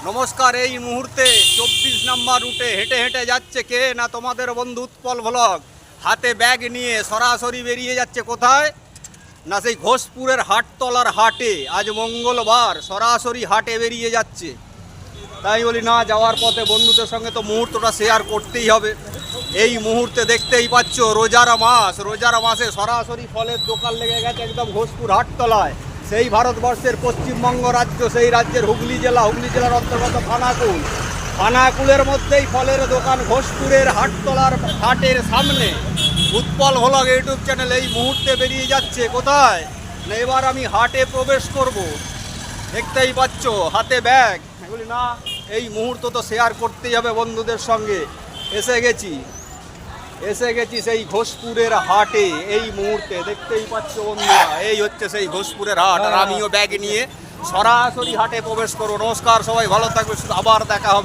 নমস্কার। এই মুহূর্তে 24 নম্বর রুটে হেঁটে হেঁটে যাচ্ছে কে না তোমাদের বন্ধু উৎপল ভ্লগ। হাতে ব্যাগ নিয়ে সরাসরি বেরিয়ে যাচ্ছে কোথায় না সেই ঘোষপুরের হাটতলার হাটে। আজ মঙ্গলবার সরাসরি হাটে বেরিয়ে যাচ্ছে। তাই বলি না, যাওয়ার পথে বন্ধুদের সঙ্গে তো মুহূর্তটা শেয়ার করতেই হবে। এই মুহূর্তে দেখতেই পাচ্ছ রোজার মাসে সরাসরি ফলের দোকান লেগে গেছে একদম ঘোষপুর হাটতলায়। সেই ভারতবর্ষের পশ্চিমবঙ্গ রাজ্য, সেই রাজ্যের হুগলি জেলার অন্তর্গত খানাকুলের মধ্যেই ফলের দোকান ঘোষপুরের হাটতলার হাটের সামনে। উৎপল ভ্লগ ইউটিউব চ্যানেল এই মুহূর্তে বেরিয়ে যাচ্ছে কোথায় না, এবার আমি হাটে প্রবেশ করব। দেখতেই পাচ্ছ হাতে ব্যাগ। এগুলি না, এই মুহূর্ত তো শেয়ার করতেই হবে বন্ধুদের সঙ্গে। এসে গেছি সেই ঘোষপুরের হাটে। এই মুহূর্তে দেখতেই পাচ্ছ বন্ধুরা, এই হচ্ছে সেই ঘোষপুরের হাট। আর আমিও ব্যাগ নিয়ে সরাসরি হাটে প্রবেশ করবো। নমস্কার, সবাই ভালো থাকবে, আবার দেখা হবে।